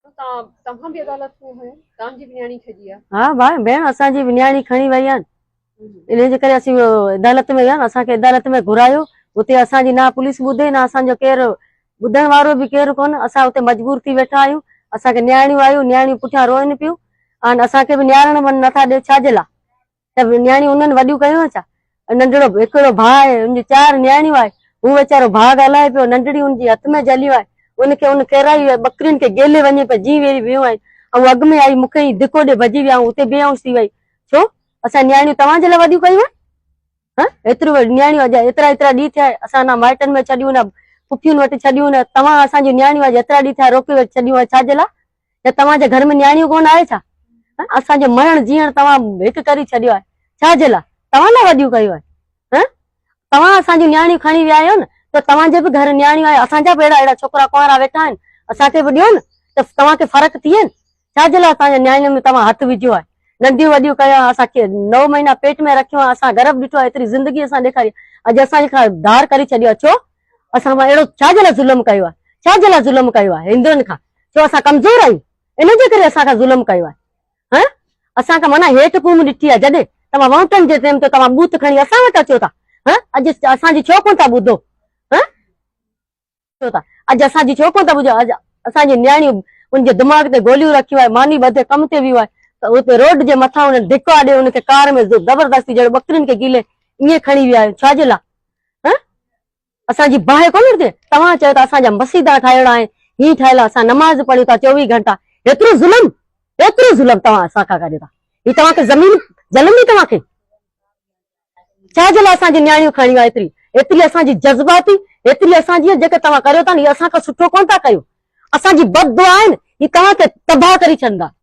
तव्हां बि अदालत में हुयो, तव्हांजी बि न्याणी खजी आहे? हाँ भाई भेण असांजी बि न्याणी खणी वई आहिनि। इन जे करे असीं अदालत में विया आहिनि, असांखे अदालत में घुरायो। उते असांजी ना पुलिस ॿुधे ना असांजो केरु ॿुधण वारो बि केरु कोन। असां उते मजबूर थी वेठा आहियूं। असांखे न्याणियूं आयूं, न्याणियूं पुठियां रोइनि पियूं ऐं असांखे बि निहारण वञ नथा ॾे। छाजे लाइ? त न्याणियूं उन्हनि वॾियूं कयूं छा? नंढड़ो हिकिड़ो भाउ आहे, उनजी 4 न्याणियूं आहे। हू वीचारो भाग हलाए पियो, नंढड़ी हुनजी हथ में जलियूं आहे। उनखे उन केराई बकरियुनि खे गेले वञे पे जी वेरी वियूं आहिनि। ऐं अॻु में आई मूंखे ई धिको ॾे भॼी विया, उते बेहोश थी वई। छो? असां न्याणियूं तव्हांजे लाइ वॾियूं कयूं आहिनि? एतिरियूं न्याणियूं अॼु एतिरा ॾींहं थिया असां ना माइटनि में छॾियूं न पुफियुनि वटि छॾियूं न। तव्हां असांजी न्याणियूं अॼु एतिरा ॾींहं थिया रोके वटि छॾियूं आहे। छाजे लाइ? त तव्हांजे घर में न्याणियूं कोन आहे छा? असांजो मरण जीअण तव्हां हिकु करे छॾियो आहे। छाजे लाइ? तव्हां लाइ वॾियूं कयूं आहे। तव्हां असांजूं न्याणियूं खणी विया आहियो न, त तव्हांजे बि घर न्याणियूं आहे। असांजा बि अहिड़ा छोकिरा कुंवारा वेठा आहिनि, असांखे बि ॾियो न, त तव्हांखे फ़र्क़ु थिए न। छाजे लाइ असांजे न्याणियुनि में तव्हां हथु विझो आहे? नंढियूं वॾियूं कया, असांखे 9 महीना पेट में रखियो आहे, असां गर्भ ॾिठो आहे, एतिरी ज़िंदगी असां ॾेखारी, अॼु असांजे खां धार करे छॾियो आहे। छो? असां अहिड़ो छाजे लाइ ज़ुल्म कयो आहे? छाजे लाइ ज़ुल्म कयो आहे हिंदुअनि खां? छो असां कमज़ोर आहियूं? इनजे करे असांखां ज़ुल्म कयो आहे। असांखां माना हेठि पूम ॾिठी आहे। जॾहिं तव्हां वोटनि जे टाइम ते तव्हां बूथ खणी असां वटि अचो था। अॼु असांजी छो कोन था ॿुधो? अॼु असांजी छो कोन था ॿुधो? अॼु असांजी न्याणियूं उनजे दिमाग़ ते गोलियूं रखियूं आहे, मानी ॿधे कम ते वियो आहे, त उते रोड जे मथां हुन धिको ॾे उनखे कार में ज़बरदस्ती जहिड़ो बकरियुनि खे गिले ईअं खणी विया आहियो। छाजे लाइ? असांजी बाहि कोन हिते? तव्हां चयो था असांजा मसीदा ठाहिणा आहिनि, हीअं ठहियल आहे, असां नमाज़ पढ़ियूं था 24 घंटा। एतिरो ज़ुल्म तव्हां असांखां करियो था। ही तव्हांखे ज़मीन जलंदी तव्हांखे? छाजे लाइ असांजी न्याणियूं खणी विया? एतिरी असांजी जज़्बाती, एतिरी असांजी जेके तव्हां करियो था न, इहे असांखां सुठो कोन था कयो। असांजी बददुआ आहिनि, ही तव्हांखे तबाह करे छॾंदा।